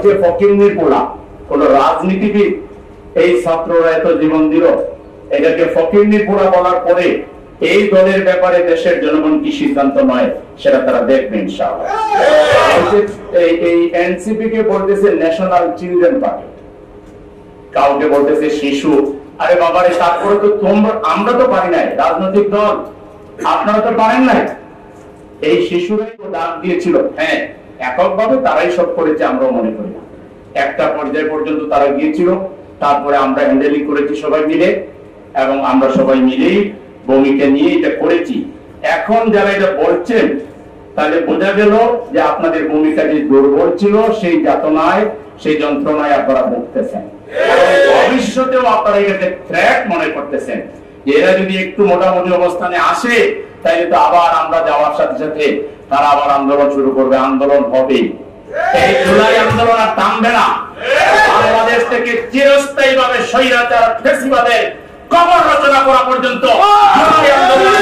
আজকে ফকিন্নির পোলা, কোন রাজনীতিবিদ এই ছাত্ররা এত জীবন দিল, এটাকে ফকিন্নির পোলা বলার পরে এই দলের ব্যাপারে দেশের জনগণ কি সিদ্ধান্ত নয় সেটা তারা দেখবে ইনশাআল্লাহ। এই এনসিপি কে বলতেছে ন্যাশনাল চিলড্রেন পার্টি, কাউকে বলতেছে শিশু। আরে বাবারে, তারপরে তো আমরা তো পারি নাই, রাজনৈতিক দল আপনারা তো পারেন নাই। এই শিশুরাই তো ডাক দিয়েছিল। হ্যাঁ, এককভাবে তারাই সব করেছে, আমরাও মনে করি না। একটা পর্যায় পর্যন্ত তারা গিয়েছিল, তারপরে আমরা হ্যান্ডেলিং করেছি সবাই মিলে, এবং আমরা সবাই মিলেই ভূমিকা নিয়ে এটা করেছি। এখন যারা এটা বলছেন, তাহলে বোঝা গেল যে আপনাদের ভূমিকা যে দুর্বল ছিল, সেই যাতনায়, সেই যন্ত্রণায় আপনারা ভুগতেছেন। ভবিষ্যতেও আপনারা এটাকে থ্রেট মনে করতেছেন যে এরা যদি একটু মোটামুটি অবস্থানে আসে, তাহলে তো আবার আমরা যাওয়ার সাথে সাথে তারা আবার আন্দোলন শুরু করবে। আন্দোলন হবে, এই জুলাই আন্দোলন আর থামবে না। বাংলাদেশ থেকে চিরস্থায়ী ভাবে স্বৈরাচার ফ্যাসিবাদের কবর রচনা করা পর্যন্ত জুলাই আন্দোলন